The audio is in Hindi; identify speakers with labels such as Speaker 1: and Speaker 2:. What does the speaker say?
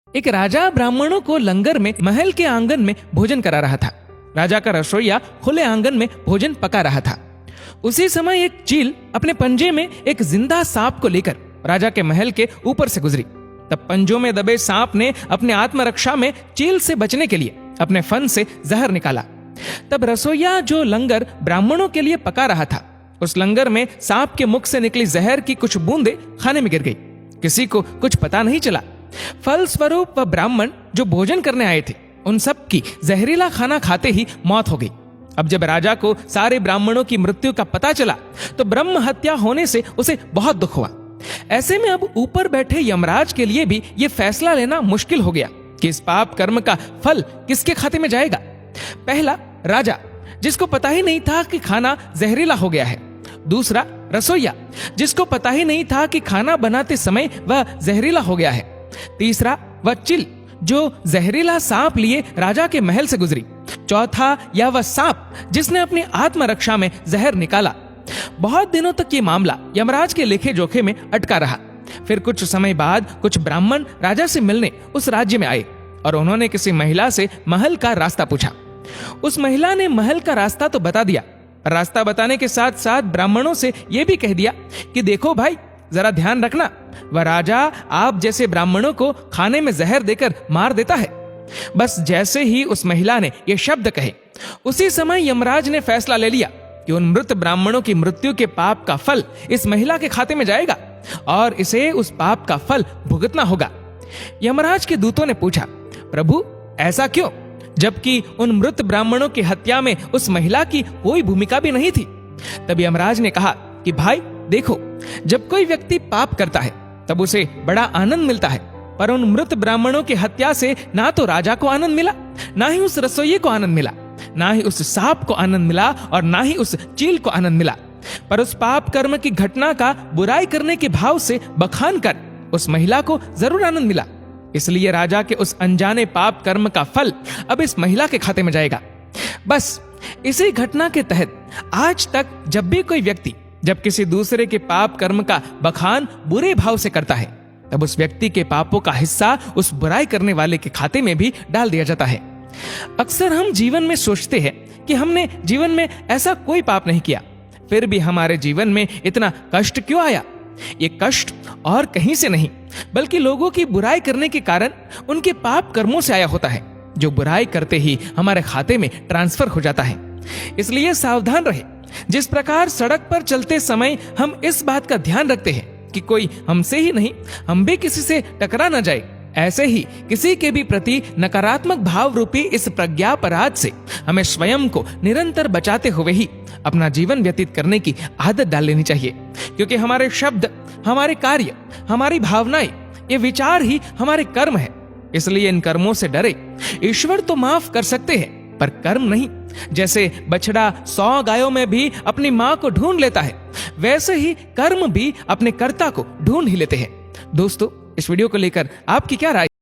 Speaker 1: एक राजा ब्राह्मणों को लंगर में महल के आंगन में भोजन करा रहा था। राजा का रसोइया खुले आंगन में भोजन पका रहा था। उसी समय एक चील अपने पंजे में एक जिंदा सांप को लेकर राजा के महल के ऊपर से गुजरी। तब पंजों में दबे सांप ने अपने आत्मरक्षा में चील से बचने के लिए अपने फन से जहर निकाला। तब रसोइया जो लंगर ब्राह्मणों के लिए पका रहा था, उस लंगर में सांप के मुख से निकली जहर की कुछ बूंदें खाने में गिर गई। किसी को कुछ पता नहीं चला। फलस्वरूप वह ब्राह्मण जो भोजन करने आए थे, उन सब की जहरीला खाना खाते ही मौत हो गई। अब जब राजा को सारे ब्राह्मणों की मृत्यु का पता चला तो ब्रह्म हत्या होने से उसे बहुत दुख हुआ। ऐसे में अब ऊपर बैठे यमराज के लिए भी यह फैसला लेना मुश्किल हो गया कि इस पाप कर्म का फल किसके खाते में जाएगा। पहला, राजा जिसको पता ही नहीं था कि खाना जहरीला हो गया है। दूसरा, रसोइया जिसको पता ही नहीं था कि खाना बनाते समय वह जहरीला हो गया है। तीसरा, वह चिल जो जहरीला सांप लिए राजा के महल से गुजरी। चौथा, या वह सांप जिसने अपनी आत्मरक्षा में जहर निकाला। बहुत दिनों तक ये मामला यमराज के लेखे जोखे में अटका रहा। फिर कुछ समय बाद कुछ ब्राह्मण राजा से मिलने उस राज्य में आए और उन्होंने किसी महिला से महल का रास्ता पूछा। उस महिला ने महल का रास्ता तो बता दिया। रास्ता बताने के साथ साथ ब्राह्मणों से यह भी कह दिया कि देखो भाई, जरा ध्यान रखना, वह राजा आप जैसे ब्राह्मणों को खाने में जहर देकर मार देता है। बस जैसे ही उस महिला ने ये शब्द कहे, उसी समय यमराज ने फैसला ले लिया कि उन मृत ब्राह्मणों की मृत्यु के पाप का फल इस महिला के खाते में जाएगा और इसे उस पाप का फल भुगतना होगा। यमराज के दूतों ने पूछा, प्रभु ऐसा क्यों, जबकि उन मृत ब्राह्मणों की हत्या में उस महिला की कोई भूमिका भी नहीं थी। तब यमराज ने कहा कि भाई देखो, जब कोई व्यक्ति पाप करता है तब उसे बड़ा आनंद मिलता है, पर उन मृत ब्राह्मणों की हत्या से ना तो राजा को आनंद मिला, ना ही उस रसोइये को आनंद मिला, ना ही उस सांप को आनंद मिला और ना ही उस चील को आनंद मिला। पर उस पाप कर्म की घटना का बुराई करने के भाव से बखान कर उस महिला को जरूर आनंद मिला। इसलिए राजा के उस अनजाने पाप कर्म का फल अब इस महिला के खाते में जाएगा। बस इसी घटना के तहत आज तक जब भी कोई व्यक्ति जब किसी दूसरे के पाप कर्म का बखान बुरे भाव से करता है, तब उस व्यक्ति के पापों का हिस्सा उस बुराई करने वाले के खाते में भी डाल दिया जाता है। अक्सर हम जीवन में सोचते हैं कि हमने जीवन में ऐसा कोई पाप नहीं किया, फिर भी हमारे जीवन में इतना कष्ट क्यों आया। ये कष्ट और कहीं से नहीं, बल्कि लोगों की बुराई करने के कारण उनके पाप कर्मों से आया होता है, जो बुराई करते ही हमारे खाते में ट्रांसफर हो जाता है। इसलिए सावधान रहे। जिस प्रकार सड़क पर चलते समय हम इस बात का ध्यान रखते हैं कि कोई हमसे ही नहीं, हम भी किसी से टकरा न जाए, ऐसे ही किसी के भी प्रति नकारात्मक भाव रूपी इस प्रज्ञापराध से हमें स्वयं को निरंतर बचाते हुए ही अपना जीवन व्यतीत करने की आदत डाल लेनी चाहिए। क्योंकि हमारे शब्द, हमारे कार्य, हमारी भावनाएं, ये विचार ही हमारे कर्म है। इसलिए इन कर्मों से डरे। ईश्वर तो माफ कर सकते हैं, पर कर्म नहीं। जैसे बछड़ा 100 गायों में भी अपनी मां को ढूंढ लेता है, वैसे ही कर्म भी अपने कर्ता को ढूंढ ही लेते हैं। दोस्तों, इस वीडियो को लेकर आपकी क्या राय?